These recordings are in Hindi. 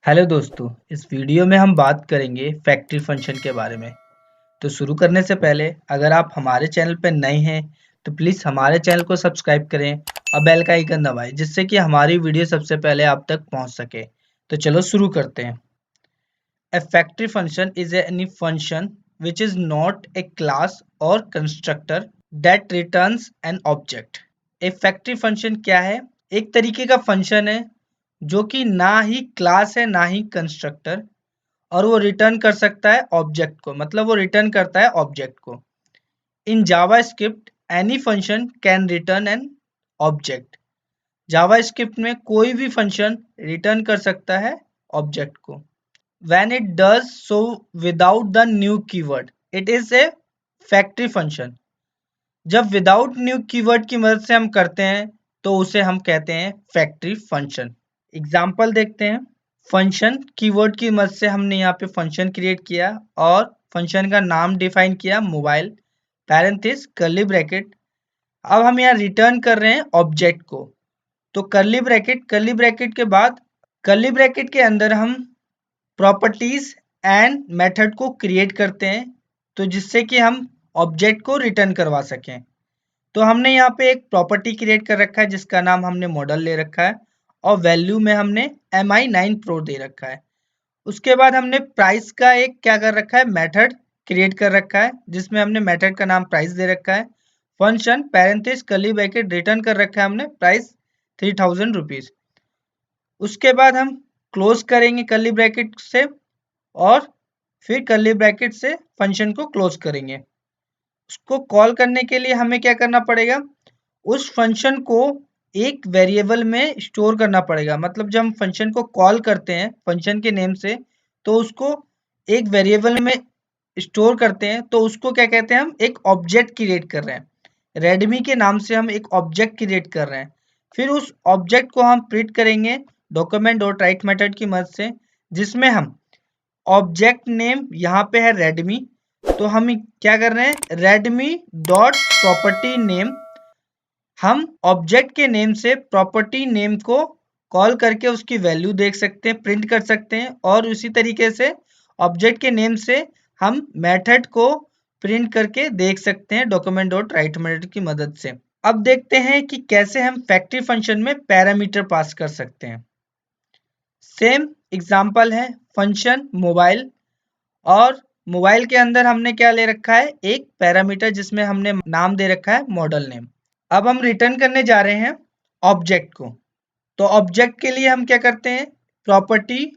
हेलो दोस्तों, इस वीडियो में हम बात करेंगे फैक्ट्री फंक्शन के बारे में। तो शुरू करने से पहले अगर आप हमारे चैनल पर नए हैं तो प्लीज़ हमारे चैनल को सब्सक्राइब करें और बेल का आइकन दबाएं जिससे कि हमारी वीडियो सबसे पहले आप तक पहुंच सके। तो चलो शुरू करते हैं। A factory function is any function which is not a class or constructor that returns an object। एक फैक्ट्री फंक्शन क्या है? एक तरीके का फंक्शन है जो कि ना ही क्लास है ना ही कंस्ट्रक्टर, और वो रिटर्न कर सकता है ऑब्जेक्ट को, मतलब वो रिटर्न करता है ऑब्जेक्ट को। In JavaScript any function can return an object. JavaScript में कोई भी फंक्शन रिटर्न कर सकता है ऑब्जेक्ट को। When it does so without the new keyword, it is a factory function। जब विदाउट न्यू कीवर्ड की मदद से हम करते हैं तो उसे हम कहते हैं फैक्ट्री फंक्शन। एग्जाम्पल देखते हैं। फंक्शन कीवर्ड की मदद से हमने यहाँ पे फंक्शन क्रिएट किया और फंक्शन का नाम डिफाइन किया मोबाइल, पैरेंथेसिस कर्ली ब्रैकेट। अब हम यहाँ रिटर्न कर रहे हैं ऑब्जेक्ट को, तो कर्ली ब्रैकेट के बाद कर्ली ब्रैकेट के अंदर हम प्रॉपर्टीज एंड मेथड को क्रिएट करते हैं, तो जिससे कि हम ऑब्जेक्ट को रिटर्न करवा सकें। तो हमने यहाँ पे एक प्रॉपर्टी क्रिएट कर रखा है जिसका नाम हमने मॉडल ले रखा है और वैल्यू में हमने MI9 प्रो दे रखा है। उसके बाद हमने प्राइस का एक क्या कर रखा है, मेथड क्रिएट कर रखा है जिसमें हमने मेथड का नाम प्राइस दे रखा है। Function parenthesis curly bracket return कर रखा है हमने प्राइस 3000 रुपीज। उसके बाद हम क्लोज करेंगे कर्ली ब्रैकेट से और फिर कर्ली ब्रैकेट से फंक्शन को क्लोज करेंगे। उसको कॉल करने के लिए हमें क्या करना पड़ेगा, उस फंक्शन को एक वेरिएबल में स्टोर करना पड़ेगा। मतलब जब हम फंक्शन को कॉल करते हैं फंक्शन के नेम से तो उसको एक वेरिएबल में स्टोर करते हैं, तो उसको क्या कहते हैं, हम एक ऑब्जेक्ट क्रिएट कर रहे हैं। रेडमी के नाम से हम एक ऑब्जेक्ट क्रिएट कर रहे हैं। फिर उस ऑब्जेक्ट को हम प्रिंट करेंगे डॉक्यूमेंट डॉट राइट मेथड की मदद से, जिसमें हम ऑब्जेक्ट नेम यहाँ पे है रेडमी, तो हम क्या कर रहे हैं, रेडमी डॉट प्रॉपर्टी नेम। हम ऑब्जेक्ट के नेम से प्रॉपर्टी नेम को कॉल करके उसकी वैल्यू देख सकते हैं, प्रिंट कर सकते हैं, और उसी तरीके से ऑब्जेक्ट के नेम से हम मेथड को प्रिंट करके देख सकते हैं डॉक्यूमेंट डॉट राइट मेथड की मदद से। अब देखते हैं कि कैसे हम फैक्ट्री फंक्शन में पैरामीटर पास कर सकते हैं। सेम एग्जाम्पल है फंक्शन मोबाइल, और मोबाइल के अंदर हमने क्या ले रखा है, एक पैरामीटर जिसमें हमने नाम दे रखा है मॉडल नेम। अब हम रिटर्न करने जा रहे हैं ऑब्जेक्ट को, तो ऑब्जेक्ट के लिए हम क्या करते हैं, प्रॉपर्टी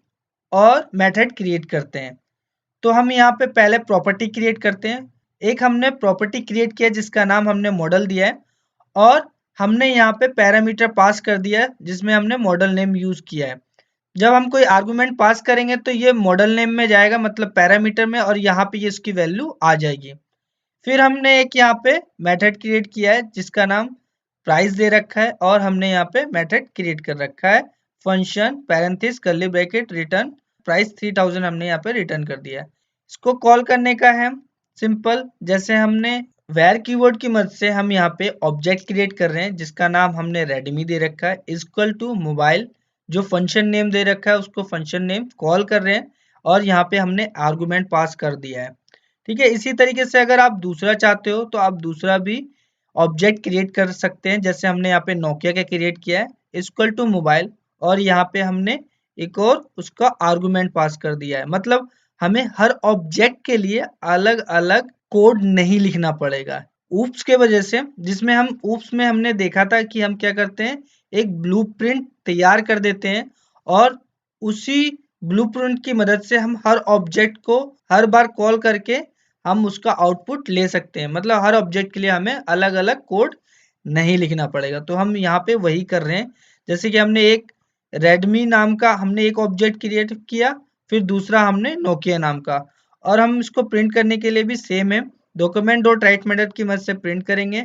और मेथड क्रिएट करते हैं। तो हम यहाँ पे पहले प्रॉपर्टी क्रिएट करते हैं। एक हमने प्रॉपर्टी क्रिएट किया जिसका नाम हमने मॉडल दिया है, और हमने यहाँ पे पैरामीटर पास कर दिया है जिसमें हमने मॉडल नेम यूज किया है। जब हम कोई आर्गुमेंट पास करेंगे तो ये मॉडल नेम में जाएगा, मतलब पैरामीटर में, और यहाँ पे ये इसकी वैल्यू आ जाएगी। फिर हमने एक यहाँ पे मेथड क्रिएट किया है जिसका नाम प्राइस दे रखा है, और हमने यहाँ पे मेथड क्रिएट कर रखा है function parenthesis curly bracket return price 3000 हमने यहाँ पे रिटर्न कर दिया है। इसको कॉल करने का है सिंपल, जैसे हमने वेर कीवर्ड की मदद से हम यहाँ पे ऑब्जेक्ट क्रिएट कर रहे हैं जिसका नाम हमने रेडमी दे रखा है, इक्वल टू मोबाइल, जो फंक्शन नेम दे रखा है उसको फंक्शन नेम कॉल कर रहे हैं, और यहाँ पे हमने आर्गुमेंट पास कर दिया है। ठीक है, इसी तरीके से अगर आप दूसरा चाहते हो तो आप दूसरा भी ऑब्जेक्ट क्रिएट कर सकते हैं, जैसे हमने यहाँ पे नोकिया का क्रिएट किया है इक्वल टू मोबाइल, और यहाँ पे हमने एक और उसका आर्गुमेंट पास कर दिया है। मतलब हमें हर ऑब्जेक्ट के लिए अलग अलग कोड नहीं लिखना पड़ेगा ऊप्स के वजह से, जिसमें हम ऊप्स में हमने देखा था कि हम क्या करते हैं, एक ब्लूप्रिंट तैयार कर देते हैं, और उसी ब्लूप्रिंट की मदद से हम हर ऑब्जेक्ट को हर बार कॉल करके हम उसका आउटपुट ले सकते हैं। मतलब हर ऑब्जेक्ट के लिए हमें अलग अलग कोड नहीं लिखना पड़ेगा। तो हम यहाँ पे वही कर रहे हैं, जैसे कि हमने एक रेडमी नाम का हमने एक ऑब्जेक्ट क्रिएट किया, फिर दूसरा हमने नोकिया नाम का, और हम इसको प्रिंट करने के लिए भी सेम है, डॉक्यूमेंट डॉट राइट मेथड की मदद से प्रिंट करेंगे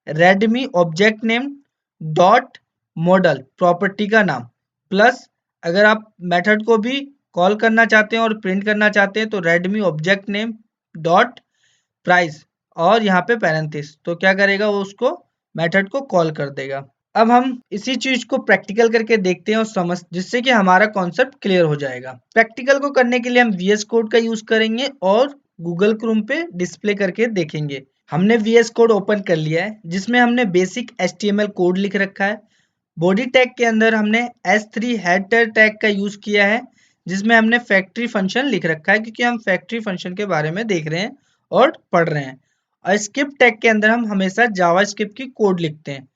Redmi object name dot model property का नाम, प्लस अगर आप मेथड को भी कॉल करना चाहते हैं और प्रिंट करना चाहते हैं तो Redmi object name dot price, और यहाँ पे पैरेंथेसिस, तो क्या करेगा वो उसको मेथड को कॉल कर देगा। अब हम इसी चीज को प्रैक्टिकल करके देखते हैं और समझ, जिससे कि हमारा कॉन्सेप्ट क्लियर हो जाएगा। प्रैक्टिकल को करने के लिए हम VS कोड का यूज करेंगे और गूगल क्रोम पे डिस्प्ले करके देखेंगे। हमने VS कोड ओपन कर लिया है, जिसमें हमने बेसिक HTML कोड लिख रखा है। बॉडी टैग के अंदर हमने S3 हेडर टैग का यूज किया है, जिसमें हमने फैक्ट्री फंक्शन लिख रखा है, क्योंकि हम फैक्ट्री फंक्शन के बारे में देख रहे हैं और पढ़ रहे हैं। और स्क्रिप्ट टैग के अंदर हम हमेशा जावास्क्रिप्ट की कोड लिखते हैं।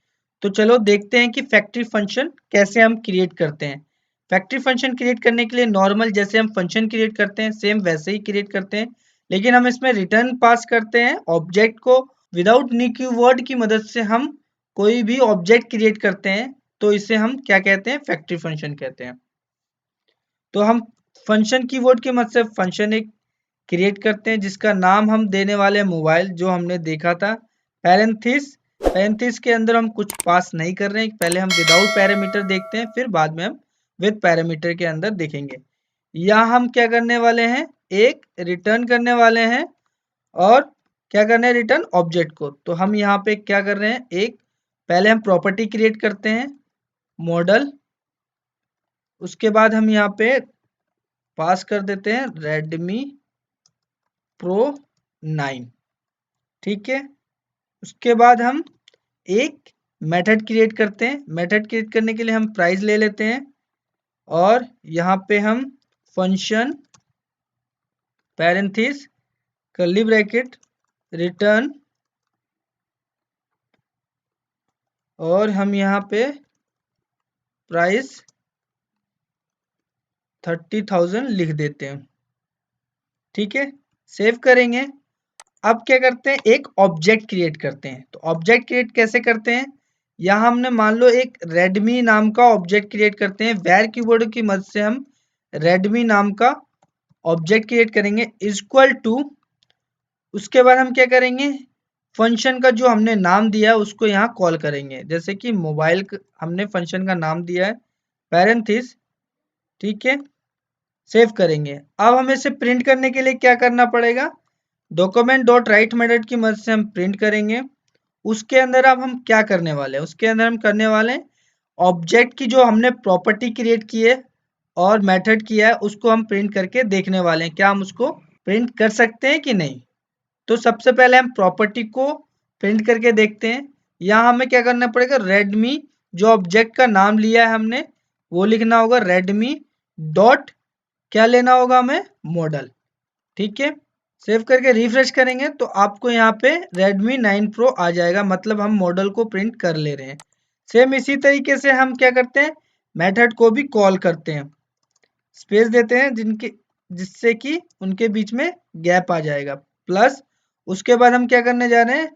तो चलो देखते हैं कि फैक्ट्री फंक्शन कैसे हम क्रिएट करते हैं। फैक्ट्री फंक्शन क्रिएट करने के लिए नॉर्मल जैसे हम फंक्शन क्रिएट करते हैं सेम वैसे ही क्रिएट करते हैं, लेकिन हम इसमें रिटर्न पास करते हैं ऑब्जेक्ट को। विदाउट न्यू कीवर्ड की मदद से हम कोई भी ऑब्जेक्ट क्रिएट करते हैं, तो इसे हम क्या कहते हैं, फैक्ट्री फंक्शन कहते हैं। तो हम फंक्शन कीवर्ड की मदद से फंक्शन एक क्रिएट करते हैं, जिसका नाम हम देने वाले हैं मोबाइल, जो हमने देखा था। पैरेंथेसिस के अंदर हम कुछ पास नहीं कर रहे हैं, पहले हम विदाउट पैरामीटर देखते हैं, फिर बाद में हम विद पैरामीटर के अंदर देखेंगे। यहाँ हम क्या करने वाले हैं, एक रिटर्न करने वाले हैं और क्या करना है, रिटर्न ऑब्जेक्ट को। तो हम यहाँ पे क्या कर रहे हैं, एक पहले हम प्रॉपर्टी क्रिएट करते हैं मॉडल, उसके बाद हम यहाँ पे पास कर देते हैं Redmi Pro 9, ठीक है। उसके बाद हम एक मेथड क्रिएट करते हैं। मेथड क्रिएट करने के लिए हम प्राइस ले लेते हैं और यहाँ पे हम function parenthesis curly bracket return, और हम यहाँ पे प्राइस 30,000 लिख देते हैं, ठीक है। सेव करेंगे। अब क्या करते हैं, एक ऑब्जेक्ट क्रिएट करते हैं। तो ऑब्जेक्ट क्रिएट कैसे करते हैं, यहाँ हमने मान लो एक रेडमी नाम का ऑब्जेक्ट क्रिएट करते हैं। वेर कीवर्ड की मदद से हम रेडमी नाम का ऑब्जेक्ट क्रिएट करेंगे इक्वल टू, उसके बाद हम क्या करेंगे, फंक्शन का जो हमने नाम दिया है उसको यहाँ कॉल करेंगे। जैसे कि मोबाइल हमने फंक्शन का नाम दिया है पैरेंथेसिस, ठीक है। सेव करेंगे। अब हमें इसे प्रिंट करने के लिए क्या करना पड़ेगा, डॉक्यूमेंट डॉट राइट मेथड की मदद से हम प्रिंट करेंगे। उसके अंदर अब हम क्या करने वाले हैं, उसके अंदर हम करने वाले हैं ऑब्जेक्ट की जो हमने प्रॉपर्टी क्रिएट की है और मेथड किया है, उसको हम प्रिंट करके देखने वाले हैं क्या हम उसको प्रिंट कर सकते हैं कि नहीं। तो सबसे पहले हम प्रॉपर्टी को प्रिंट करके देखते हैं। यहाँ हमें क्या करना पड़ेगा, रेडमी जो ऑब्जेक्ट का नाम लिया है हमने वो लिखना होगा, रेडमी डॉट क्या लेना होगा हमें, मॉडल, ठीक है। सेव करके रिफ्रेश करेंगे तो आपको यहाँ पे Redmi 9 Pro आ जाएगा, मतलब हम मॉडल को प्रिंट कर ले रहे हैं। सेम इसी तरीके से हम क्या करते हैं, मेथड को भी कॉल करते हैं, स्पेस देते हैं जिससे कि उनके बीच में गैप आ जाएगा, प्लस उसके बाद हम क्या करने जा रहे हैं,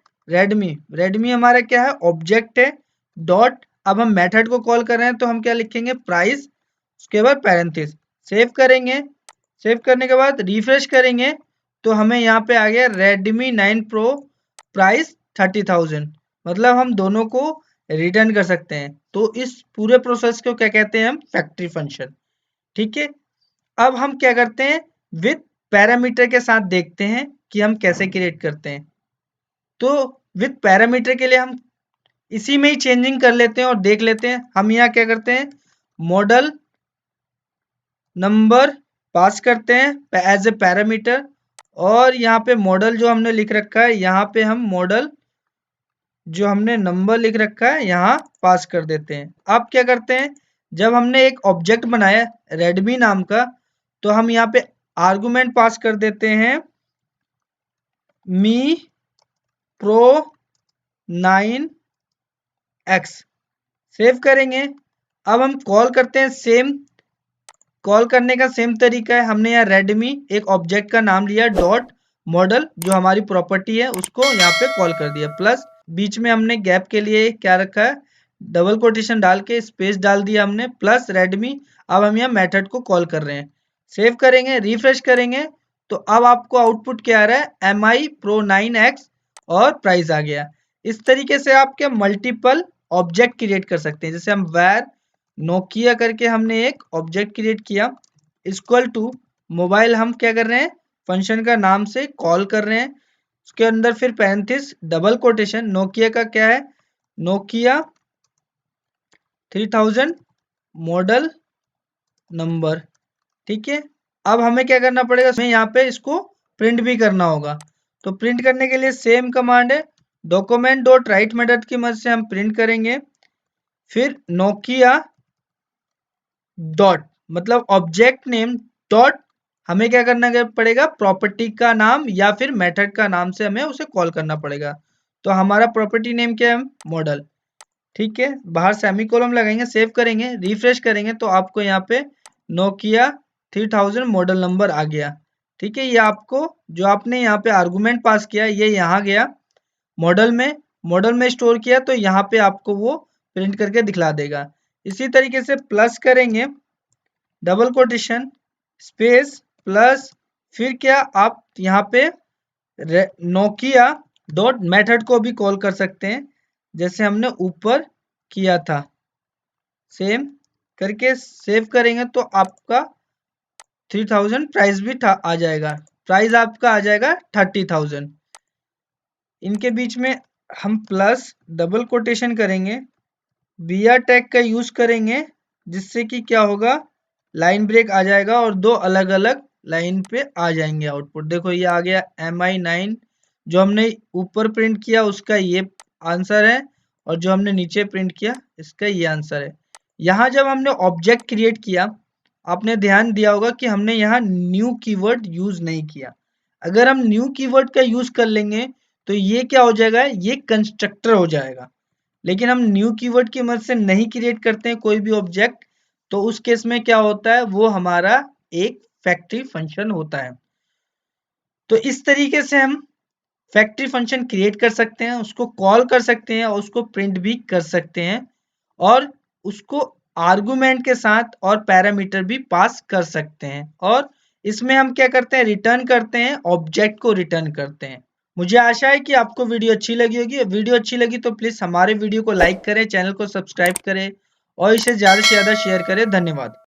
रेडमी हमारा क्या है, ऑब्जेक्ट है, डॉट अब हम मेथड को कॉल कर रहे हैं तो हम क्या लिखेंगे, प्राइस, उसके बाद पैरेंथेसिस। सेव करेंगे। सेव करने के बाद रिफ्रेश करेंगे तो हमें यहाँ पे आ गया Redmi 9 Pro प्राइस 30,000, मतलब हम दोनों को रिटर्न कर सकते हैं। तो इस पूरे प्रोसेस को क्या कहते हैं हम, फैक्ट्री फंक्शन, ठीक है। अब हम क्या करते हैं, विद पैरामीटर के साथ देखते हैं कि हम कैसे क्रिएट करते हैं। तो विद पैरामीटर के लिए हम इसी में ही चेंजिंग कर लेते हैं और देख लेते हैं। हम यहाँ क्या करते हैं, मॉडल नंबर पास करते हैं एज ए पैरामीटर, और यहाँ पे मॉडल जो हमने लिख रखा है, यहाँ पे हम मॉडल जो हमने नंबर लिख रखा है यहाँ पास कर देते हैं। अब क्या करते हैं, जब हमने एक ऑब्जेक्ट बनाया रेडमी नाम का, तो हम यहाँ पे आर्गुमेंट पास कर देते हैं मी प्रो 9x। सेव करेंगे। अब हम कॉल करते हैं, सेम कॉल करने का सेम तरीका है। हमने यहाँ रेडमी एक ऑब्जेक्ट का नाम लिया, डॉट मॉडल जो हमारी प्रॉपर्टी है उसको यहाँ पे कॉल कर दिया, प्लस बीच में हमने गैप के लिए क्या रखा है, डबल कोटेशन डाल के स्पेस डाल दिया हमने, प्लस रेडमी। अब हम यहाँ मेथड को कॉल कर रहे हैं। सेव करेंगे, रिफ्रेश करेंगे तो अब आपको आउटपुट क्या आ रहा है, MI Pro 9x और प्राइस आ गया। इस तरीके से आप क्या मल्टीपल ऑब्जेक्ट क्रिएट कर सकते हैं। जैसे हम वेर नोकिया करके हमने एक ऑब्जेक्ट क्रिएट किया, इक्वल टू मोबाइल हम क्या कर रहे हैं, फंक्शन का नाम से कॉल कर रहे हैं, उसके अंदर फिर पैरेंथेसिस डबल कोटेशन, नोकिया का क्या है, नोकिया 3000 मॉडल नंबर। ठीक है, अब हमें क्या करना पड़ेगा, हमें यहाँ पे इसको प्रिंट भी करना होगा। तो प्रिंट करने के लिए सेम कमांड है, डॉक्यूमेंट डॉट राइट मेथड की मदद से हम प्रिंट करेंगे। फिर नोकिया डॉट मतलब ऑब्जेक्ट नेम डॉट हमें क्या करना पड़ेगा, प्रॉपर्टी का नाम या फिर मेथड का नाम से हमें उसे कॉल करना पड़ेगा। तो हमारा प्रॉपर्टी नेम क्या है, मॉडल। ठीक है, बाहर सेमीकोलन लगाएंगे, सेव करेंगे, रिफ्रेश करेंगे तो आपको यहाँ पे नोकिया 3000 मॉडल नंबर आ गया। ठीक है, ये आपको जो आपने यहाँ पे आर्गुमेंट पास किया ये यहाँ गया मॉडल में स्टोर किया, तो यहाँ पे आपको वो प्रिंट करके दिखला देगा। इसी तरीके से प्लस करेंगे, डबल कोटेशन स्पेस प्लस, फिर क्या आप यहाँ पे नोकिया डॉट मेथड को भी कॉल कर सकते हैं जैसे हमने ऊपर किया था। सेम करके सेव करेंगे तो आपका 3000 प्राइस भी आ जाएगा, प्राइस आपका आ जाएगा 30,000। इनके बीच में हम प्लस डबल कोटेशन करेंगे, बियर टैग का यूज करेंगे जिससे कि क्या होगा, लाइन ब्रेक आ जाएगा और दो अलग अलग लाइन पे आ जाएंगे आउटपुट। देखो ये आ गया MI9, जो हमने ऊपर प्रिंट किया उसका ये आंसर है और जो हमने नीचे प्रिंट किया इसका ये आंसर है। यहाँ जब हमने ऑब्जेक्ट क्रिएट किया आपने ध्यान दिया होगा कि हमने यहाँ न्यू कीवर्ड यूज नहीं किया। अगर हम न्यू कीवर्ड का यूज कर लेंगे तो ये क्या हो जाएगा, ये कंस्ट्रक्टर हो जाएगा। लेकिन हम न्यू कीवर्ड की मदद से नहीं क्रिएट करते हैं कोई भी ऑब्जेक्ट, तो उस केस में क्या होता है, वो हमारा एक फैक्ट्री फंक्शन होता है। तो इस तरीके से हम फैक्ट्री फंक्शन क्रिएट कर सकते हैं, उसको कॉल कर सकते हैं और उसको प्रिंट भी कर सकते हैं और उसको आर्गुमेंट के साथ और पैरामीटर भी पास कर सकते हैं। और इसमें हम क्या करते हैं, रिटर्न करते हैं, ऑब्जेक्ट को रिटर्न करते हैं। मुझे आशा है कि आपको वीडियो अच्छी लगी होगी। वीडियो अच्छी लगी तो प्लीज हमारे वीडियो को लाइक करें, चैनल को सब्सक्राइब करें और इसे ज्यादा से ज्यादा शेयर करें। धन्यवाद।